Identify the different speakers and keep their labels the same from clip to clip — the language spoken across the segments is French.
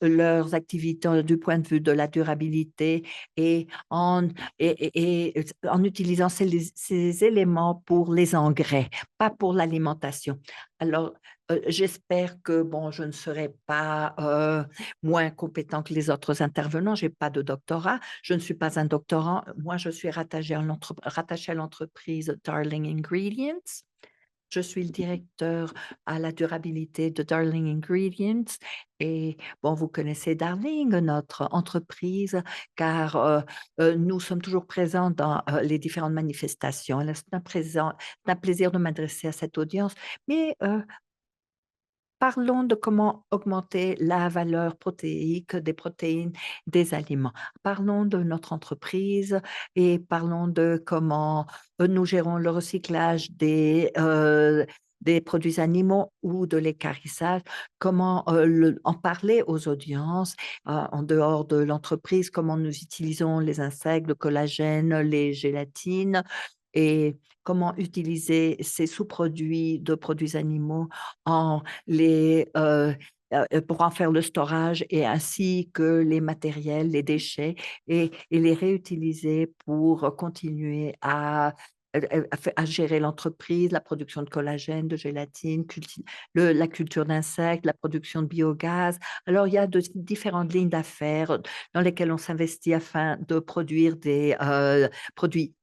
Speaker 1: leurs activités du point de vue de la durabilité et en utilisant ces éléments pour les engrais, pas pour l'alimentation. Alors, j'espère que, bon, je ne serai pas moins compétent que les autres intervenants. Je n'ai pas de doctorat. Je ne suis pas un doctorant. Moi, je suis rattachée à l'entreprise Darling Ingredients. Je suis le directeur à la durabilité de Darling Ingredients et bon, vous connaissez Darling, notre entreprise, car nous sommes toujours présents dans les différentes manifestations. Alors, c'est un plaisir de m'adresser à cette audience, mais parlons de comment augmenter la valeur protéique des protéines des aliments. Parlons de notre entreprise et parlons de comment nous gérons le recyclage des produits animaux ou de l'équarrissage, comment en parler aux audiences en dehors de l'entreprise, comment nous utilisons les insectes, le collagène, les gélatines et comment utiliser ces sous-produits de produits animaux en pour en faire le storage et ainsi que les matériels, les déchets et les réutiliser pour continuer à gérer l'entreprise, la production de collagène, de gélatine, la culture d'insectes, la production de biogaz. Alors, il y a différentes lignes d'affaires dans lesquelles on s'investit afin de produire des produits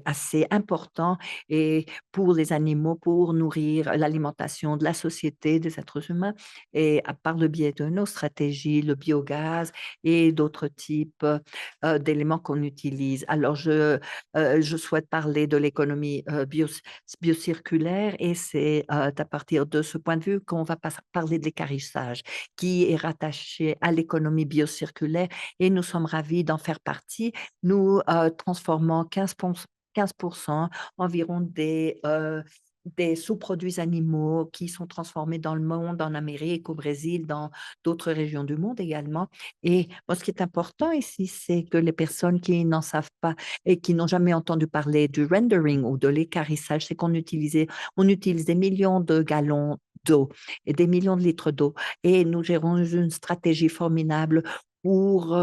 Speaker 1: assez importants et pour les animaux, pour nourrir l'alimentation de la société, des êtres humains, et par le biais de nos stratégies, le biogaz et d'autres types d'éléments qu'on utilise. Alors, je souhaite parler de l'économie biocirculaire et c'est à partir de ce point de vue qu'on va parler de l'équarrissage qui est rattaché à l'économie biocirculaire et nous sommes ravis d'en faire partie. Nous transformons 15% environ des sous-produits animaux qui sont transformés dans le monde, en Amérique, au Brésil, dans d'autres régions du monde également. Et moi, ce qui est important ici, c'est que les personnes qui n'en savent pas et qui n'ont jamais entendu parler du rendering ou de l'équarrissage, c'est on utilise des millions de gallons d'eau et des millions de litres d'eau. Et nous gérons une stratégie formidable pour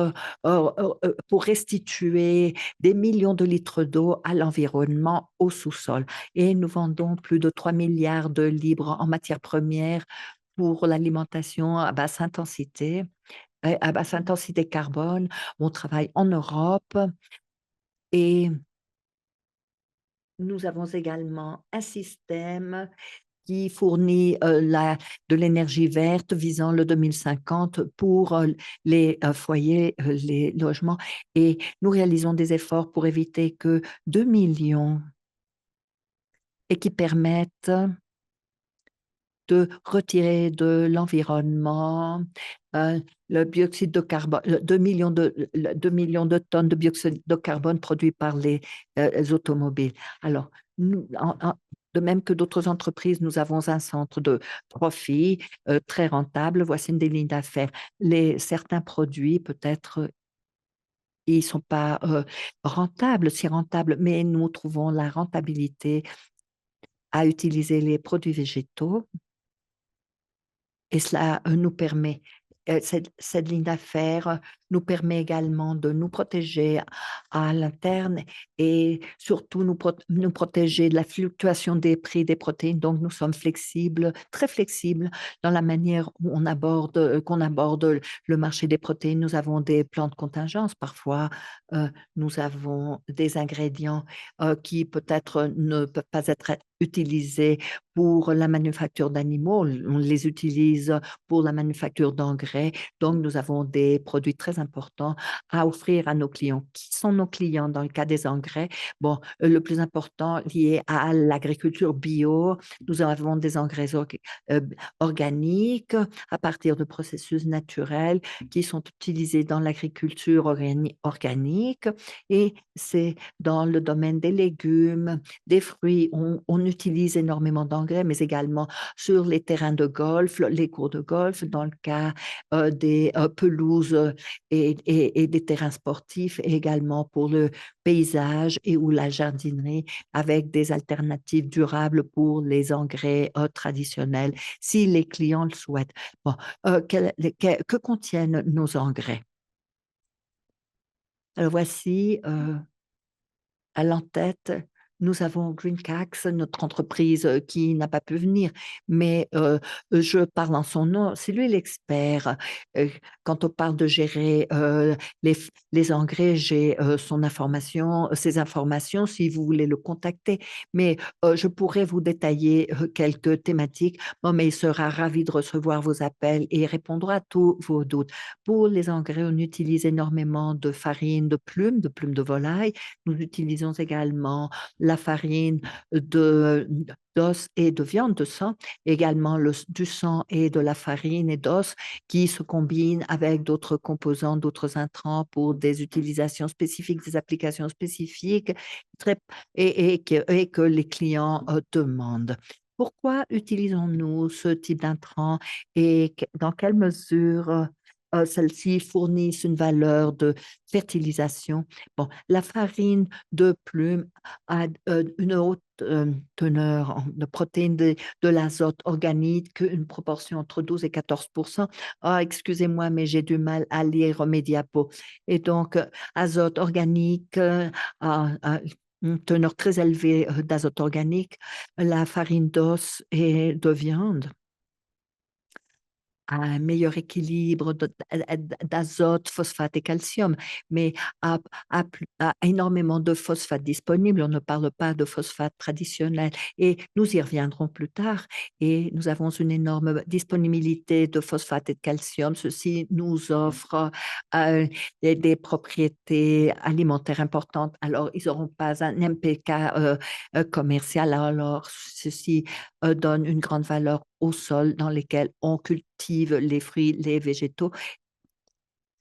Speaker 1: restituer des millions de litres d'eau à l'environnement, au sous-sol. Et nous vendons plus de 3 milliards de livres en matières premières pour l'alimentation à basse intensité carbone. On travaille en Europe et nous avons également un système qui fournit de l'énergie verte visant le 2050 pour les foyers, les logements. Et nous réalisons des efforts pour éviter que 2 millions et qui permettent de retirer de l'environnement le dioxyde de carbone, 2 millions de tonnes de dioxyde de carbone produits par les automobiles. Alors, de même que d'autres entreprises, nous avons un centre de profit très rentable. Voici une des lignes d'affaires. Certains produits, peut-être, ils ne sont pas rentables, si rentables, mais nous trouvons la rentabilité à utiliser les produits végétaux et cela nous permet, cette ligne d'affaires nous permet également de nous protéger à l'interne et surtout nous protéger de la fluctuation des prix des protéines. Donc, nous sommes flexibles, très flexibles dans la manière où qu'on aborde le marché des protéines. Nous avons des plans de contingence. Parfois, nous avons des ingrédients qui peut-être ne peuvent pas être utilisés pour la manufacture d'animaux. On les utilise pour la manufacture d'engrais. Donc, nous avons des produits très importants à offrir à nos clients. Qui sont nos clients dans le cas des engrais? Bon, le plus important lié à l'agriculture bio, nous avons des engrais euh, organiques à partir de processus naturels qui sont utilisés dans l'agriculture organique et c'est dans le domaine des légumes, des fruits. On utilise énormément d'engrais, mais également sur les terrains de golf, les cours de golf, dans le cas des pelouses et des terrains sportifs, et également pour le paysage et ou la jardinerie, avec des alternatives durables pour les engrais traditionnels, si les clients le souhaitent. Bon, que contiennent nos engrais? Alors voici à l'en-tête, nous avons Greencax, notre entreprise qui n'a pas pu venir, mais je parle en son nom, c'est lui l'expert. Quand on parle de gérer les engrais, j'ai ses informations si vous voulez le contacter, mais je pourrais vous détailler quelques thématiques. Bon, mais il sera ravi de recevoir vos appels et répondra à tous vos doutes. Pour les engrais, on utilise énormément de farine de plumes de volaille. Nous utilisons également la farine d'os et de viande de sang, également du sang et de la farine et d'os qui se combinent avec d'autres composants, d'autres intrants pour des utilisations spécifiques, des applications spécifiques et que les clients demandent. Pourquoi utilisons-nous ce type d'intrants et dans quelle mesure celles-ci fournissent une valeur de fertilisation? Bon, la farine de plume a une haute teneur de protéines de l'azote organique, une proportion entre 12 et 14%. Ah, excusez-moi, mais j'ai du mal à lire mes diapos. Et donc, azote organique a une teneur très élevée d'azote organique, la farine d'os et de viande a un meilleur équilibre d'azote, phosphate et calcium, mais a énormément de phosphate disponible. On ne parle pas de phosphate traditionnel et nous y reviendrons plus tard. Et nous avons une énorme disponibilité de phosphate et de calcium. Ceci nous offre des propriétés alimentaires importantes. Alors, ils n'auront pas un MPK commercial. Alors, ceci donne une grande valeur au sol dans lesquels on cultive les fruits, les végétaux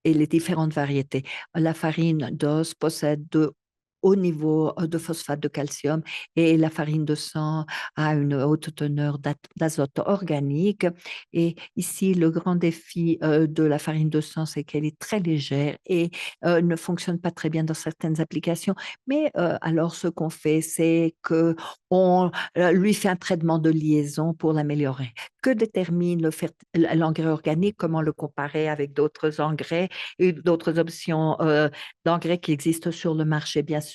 Speaker 1: et les différentes variétés. La farine d'os possède de hauts niveaux de phosphate de calcium et la farine de sang a une haute teneur d'azote organique. Et ici, le grand défi de la farine de sang, c'est qu'elle est très légère et ne fonctionne pas très bien dans certaines applications. Mais alors, ce qu'on fait, c'est qu'on lui fait un traitement de liaison pour l'améliorer. Que détermine l'engrais organique? Comment le comparer avec d'autres engrais et d'autres options d'engrais qui existent sur le marché? Bien sûr,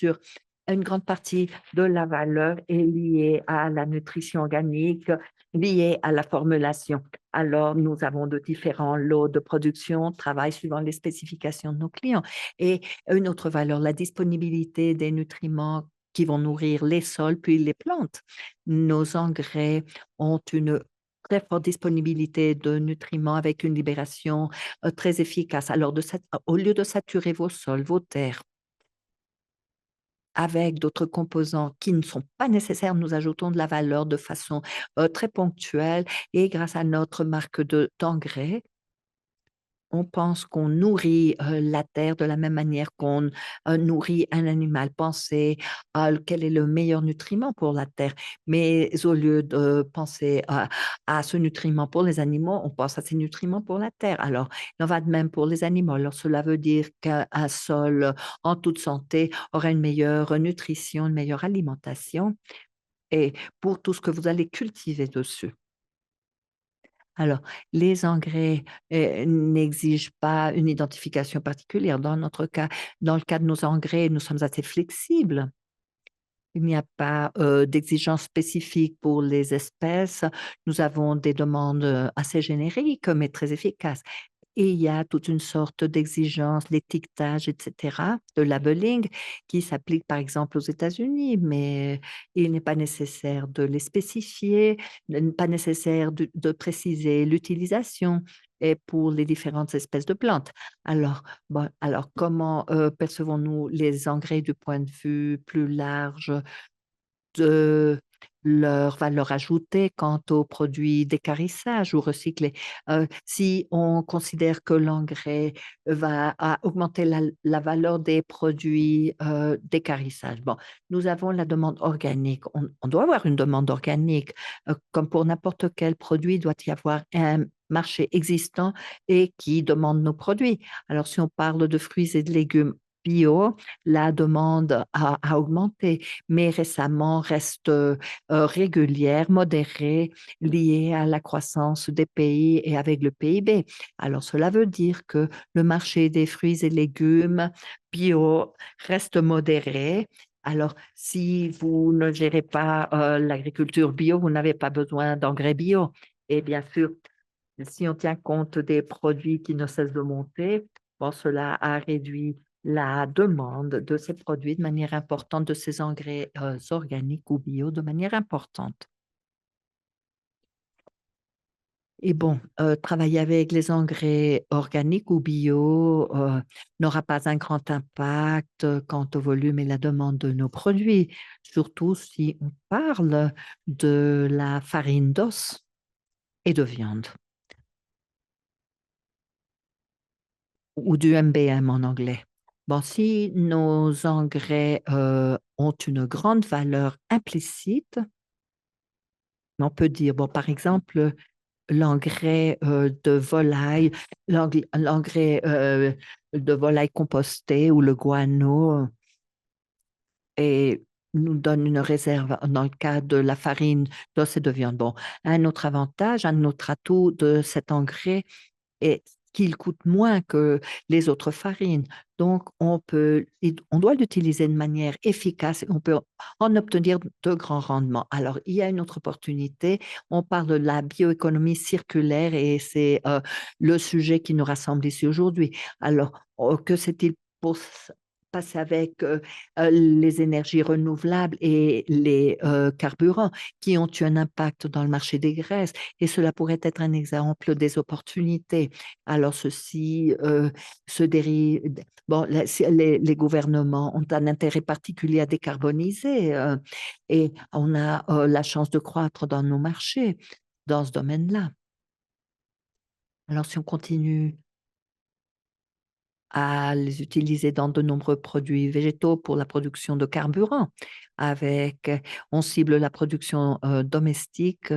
Speaker 1: une grande partie de la valeur est liée à la nutrition organique, liée à la formulation. Alors, nous avons de différents lots de production, travail suivant les spécifications de nos clients. Et une autre valeur, la disponibilité des nutriments qui vont nourrir les sols puis les plantes. Nos engrais ont une très forte disponibilité de nutriments avec une libération très efficace. Alors, au lieu de saturer vos sols, vos terres, avec d'autres composants qui ne sont pas nécessaires, nous ajoutons de la valeur de façon très ponctuelle et grâce à notre marque d'engrais, on pense qu'on nourrit la terre de la même manière qu'on nourrit un animal. Pensez à quel est le meilleur nutriment pour la terre. Mais au lieu de penser à ce nutriment pour les animaux, on pense à ces nutriments pour la terre. Alors, il en va de même pour les animaux. Alors, cela veut dire qu'un sol en toute santé aura une meilleure nutrition, une meilleure alimentation et pour tout ce que vous allez cultiver dessus. Alors, les engrais n'exigent pas une identification particulière. Dans notre cas, dans le cas de nos engrais, nous sommes assez flexibles. Il n'y a pas d'exigence spécifique pour les espèces. Nous avons des demandes assez génériques, mais très efficaces. Et il y a toute une sorte d'exigence, l'étiquetage, etc., de labeling qui s'applique par exemple aux États-Unis, mais il n'est pas nécessaire de les spécifier, pas nécessaire de préciser l'utilisation et pour les différentes espèces de plantes. Alors, bon, alors comment percevons-nous les engrais du point de vue plus large leur valeur ajoutée quant aux produits d'équarrissage ou recyclés. Si on considère que l'engrais augmenter la valeur des produits d'équarrissage, bon, nous avons la demande organique. On doit avoir une demande organique. Comme pour n'importe quel produit, il doit y avoir un marché existant et qui demande nos produits. Alors, si on parle de fruits et de légumes bio, la demande a augmenté, mais récemment reste régulière, modérée, liée à la croissance des pays et avec le PIB. Alors, cela veut dire que le marché des fruits et légumes bio reste modéré. Alors, si vous ne gérez pas l'agriculture bio, vous n'avez pas besoin d'engrais bio. Et bien sûr, si on tient compte des produits qui ne cessent de monter, bon, cela a réduit la demande de ces produits de manière importante, de ces engrais organiques ou bio de manière importante. Et bon, travailler avec les engrais organiques ou bio n'aura pas un grand impact quant au volume et la demande de nos produits, surtout si on parle de la farine d'os et de viande, ou du MBM en anglais. Bon, si nos engrais ont une grande valeur implicite, on peut dire, bon, par exemple, l'engrais de volaille, l'engrais de volaille compostée ou le guano et nous donne une réserve dans le cas de la farine d'os et de viande. Bon, un autre avantage, un autre atout de cet engrais et qu'il coûte moins que les autres farines. Donc, on doit l'utiliser de manière efficace et on peut en obtenir de grands rendements. Alors, il y a une autre opportunité. On parle de la bioéconomie circulaire et c'est le sujet qui nous rassemble ici aujourd'hui. Alors, que c'est-il pour passer avec les énergies renouvelables et les carburants qui ont eu un impact dans le marché des graisses et cela pourrait être un exemple des opportunités. Alors, ceci se dérive. Bon, les gouvernements ont un intérêt particulier à décarboniser et on a la chance de croître dans nos marchés dans ce domaine-là. Alors, si on continue à les utiliser dans de nombreux produits végétaux pour la production de carburant, on cible la production domestique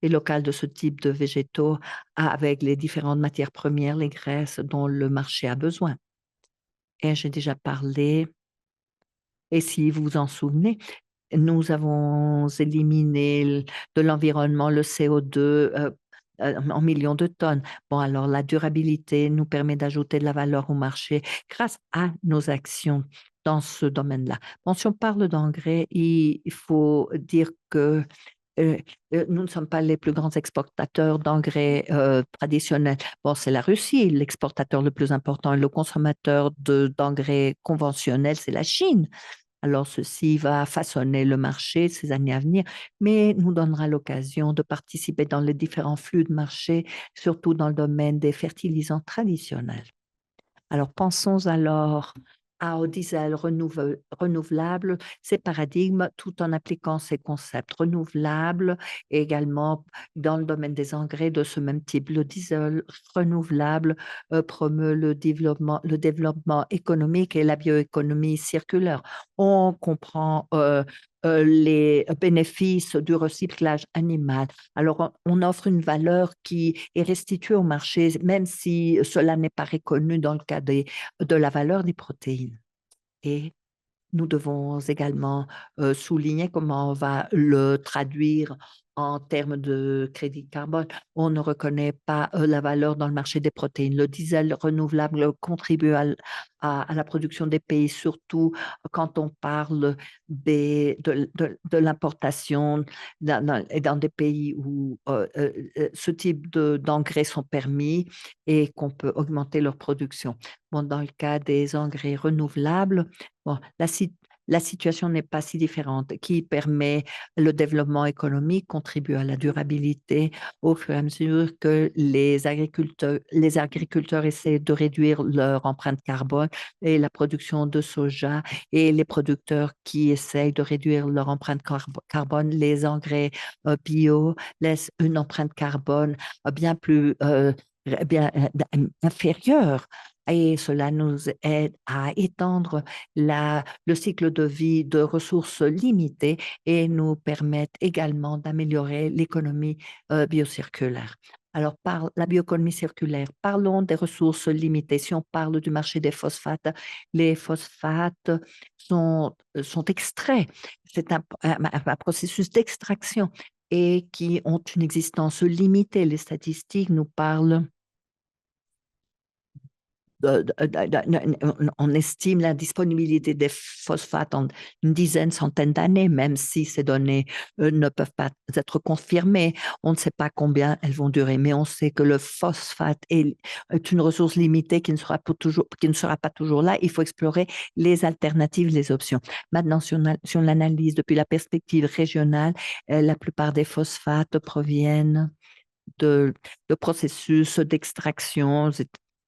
Speaker 1: et locale de ce type de végétaux avec les différentes matières premières, les graisses dont le marché a besoin. Et j'ai déjà parlé, et si vous vous en souvenez, nous avons éliminé de l'environnement le CO2 en millions de tonnes. Bon, alors la durabilité nous permet d'ajouter de la valeur au marché grâce à nos actions dans ce domaine-là. Bon, si on parle d'engrais, il faut dire que euh, nous ne sommes pas les plus grands exportateurs d'engrais traditionnels. Bon, c'est la Russie, l'exportateur le plus important, et le consommateur d'engrais conventionnels, c'est la Chine. Alors, ceci va façonner le marché ces années à venir, mais nous donnera l'occasion de participer dans les différents flux de marché, surtout dans le domaine des fertilisants traditionnels. Alors, pensons alors au diesel renouvelable, ces paradigmes, tout en appliquant ces concepts renouvelables, et également dans le domaine des engrais de ce même type. Le diesel renouvelable promeut le développement économique et la bioéconomie circulaire. On comprend les bénéfices du recyclage animal. Alors, on offre une valeur qui est restituée au marché, même si cela n'est pas reconnu dans le cas de la valeur des protéines. Et nous devons également souligner comment on va le traduire en termes de crédit carbone. On ne reconnaît pas la valeur dans le marché des protéines. Le diesel renouvelable contribue à la production des pays, surtout quand on parle de l'importation et dans des pays où ce type d'engrais sont permis et qu'on peut augmenter leur production. Bon, dans le cas des engrais renouvelables, bon, la situation n'est pas si différente, qui permet le développement économique, contribue à la durabilité au fur et à mesure que les agriculteurs essaient de réduire leur empreinte carbone et la production de soja et les producteurs qui essayent de réduire leur empreinte carbone, les engrais bio laissent une empreinte carbone bien plus bien inférieure. Et cela nous aide à étendre le cycle de vie de ressources limitées et nous permettent également d'améliorer l'économie biocirculaire. Alors, par la bioéconomie circulaire, parlons des ressources limitées. Si on parle du marché des phosphates, les phosphates sont extraits. C'est un processus d'extraction et qui ont une existence limitée. Les statistiques nous parlent on estime la disponibilité des phosphates en une dizaine, centaine d'années, même si ces données ne peuvent pas être confirmées. On ne sait pas combien elles vont durer, mais on sait que le phosphate est une ressource limitée qui ne sera pas toujours là. Il faut explorer les alternatives, les options. Maintenant, si on l'analyse depuis la perspective régionale, la plupart des phosphates proviennent de, de processus d'extraction,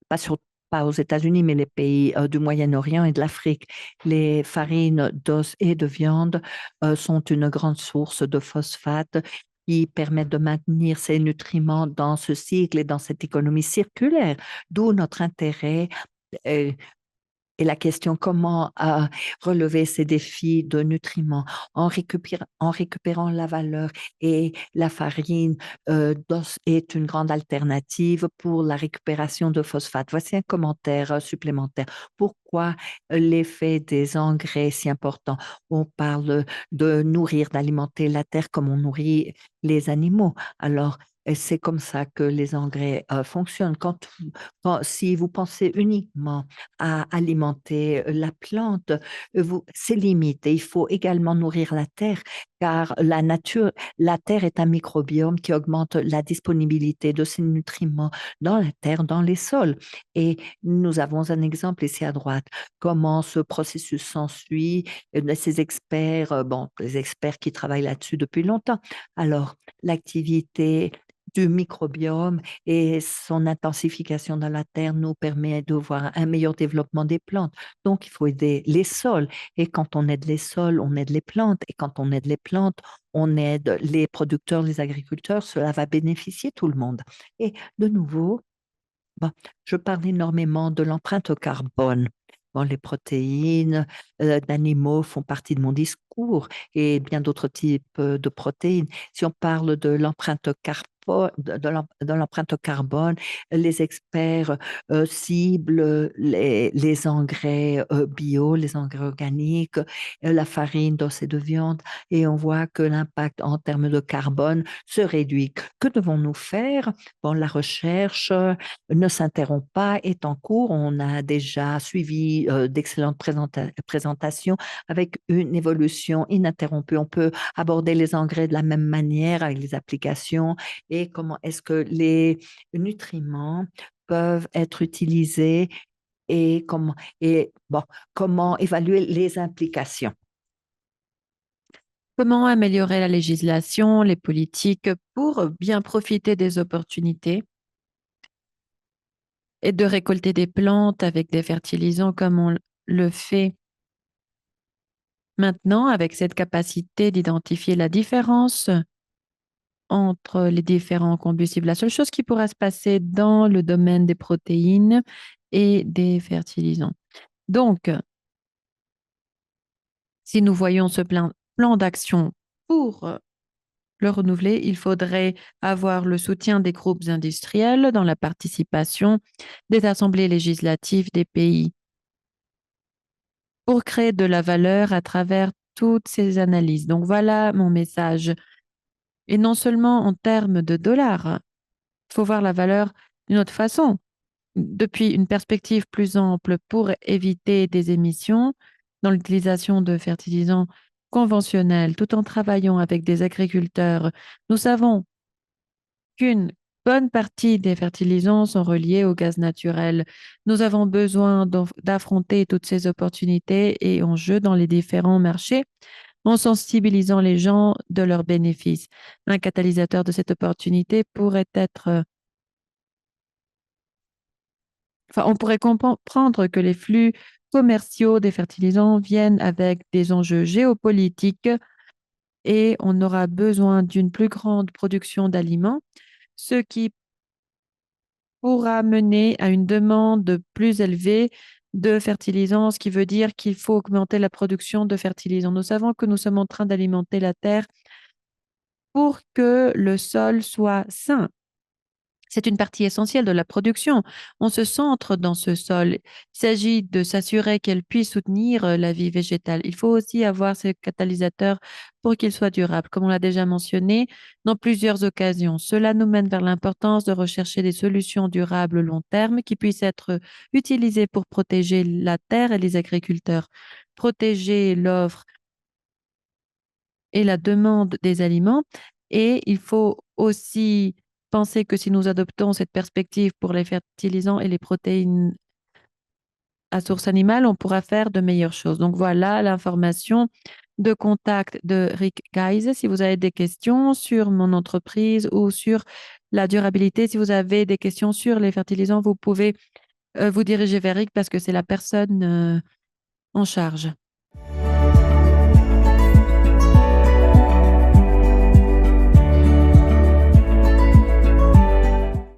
Speaker 1: pas sur pas aux États-Unis, mais les pays du Moyen-Orient et de l'Afrique. Les farines d'os et de viande sont une grande source de phosphate qui permettent de maintenir ces nutriments dans ce cycle et dans cette économie circulaire, d'où notre intérêt euh, et la question comment relever ces défis de nutriments en récupérant la valeur et la farine d'os est une grande alternative pour la récupération de phosphate. Voici un commentaire supplémentaire. Pourquoi l'effet des engrais est si important? On parle de nourrir, d'alimenter la terre comme on nourrit les animaux. Alors, c'est comme ça que les engrais fonctionnent. Si vous pensez uniquement à alimenter la plante, c'est limité. Il faut également nourrir la terre, car la terre est un microbiome qui augmente la disponibilité de ces nutriments dans la terre, dans les sols. Et nous avons un exemple ici à droite, comment ce processus s'ensuit, ces experts, bon, les experts qui travaillent là-dessus depuis longtemps. Alors, l'activité du microbiome et son intensification dans la terre nous permet de voir un meilleur développement des plantes. Donc, il faut aider les sols. Et quand on aide les sols, on aide les plantes. Et quand on aide les plantes, on aide les producteurs, les agriculteurs. Cela va bénéficier tout le monde. Et de nouveau, bon, je parle énormément de l'empreinte carbone. Bon, les protéines d'animaux font partie de mon discours et bien d'autres types de protéines. Si on parle de l'empreinte de l'empreinte carbone, les experts ciblent les engrais bio, les engrais organiques, la farine d'os et de viande, et on voit que l'impact en termes de carbone se réduit. Que devons-nous faire? Bon, la recherche ne s'interrompt pas, est en cours. On a déjà suivi d'excellentes présentations avec une évolution ininterrompue. On peut aborder les engrais de la même manière avec les applications et comment est-ce que les nutriments peuvent être utilisés comment évaluer les implications.
Speaker 2: Comment améliorer la législation, les politiques pour bien profiter des opportunités et de récolter des plantes avec des fertilisants comme on le fait maintenant avec cette capacité d'identifier la différence entre les différents combustibles. La seule chose qui pourra se passer dans le domaine des protéines et des fertilisants. Donc, si nous voyons ce plan d'action pour le renouveler, il faudrait avoir le soutien des groupes industriels dans la participation des assemblées législatives des pays pour créer de la valeur à travers toutes ces analyses. Donc voilà mon message. Et non seulement en termes de dollars, il faut voir la valeur d'une autre façon, depuis une perspective plus ample pour éviter des émissions dans l'utilisation de fertilisants conventionnels, tout en travaillant avec des agriculteurs. Nous savons qu'une bonne partie des fertilisants sont reliés au gaz naturel. Nous avons besoin d'affronter toutes ces opportunités et enjeux dans les différents marchés en sensibilisant les gens de leurs bénéfices. Un catalyseur de cette opportunité pourrait être, on pourrait comprendre que les flux commerciaux des fertilisants viennent avec des enjeux géopolitiques et on aura besoin d'une plus grande production d'aliments, ce qui pourra mener à une demande plus élevée de fertilisants, ce qui veut dire qu'il faut augmenter la production de fertilisants. Nous savons que nous sommes en train d'alimenter la terre pour que le sol soit sain. C'est une partie essentielle de la production. On se centre dans ce sol. Il s'agit de s'assurer qu'elle puisse soutenir la vie végétale. Il faut aussi avoir ces catalysateurs pour qu'ils soient durables, comme on l'a déjà mentionné dans plusieurs occasions. Cela nous mène vers l'importance de rechercher des solutions durables long terme qui puissent être utilisées pour protéger la terre et les agriculteurs, protéger l'offre et la demande des aliments. Et il faut aussi penser que si nous adoptons cette perspective pour les fertilisants et les protéines à source animale, on pourra faire de meilleures choses. Donc voilà l'information de contact de Rick Geise. Si vous avez des questions sur mon entreprise ou sur la durabilité, si vous avez des questions sur les fertilisants, vous pouvez vous diriger vers Rick parce que c'est la personne en charge.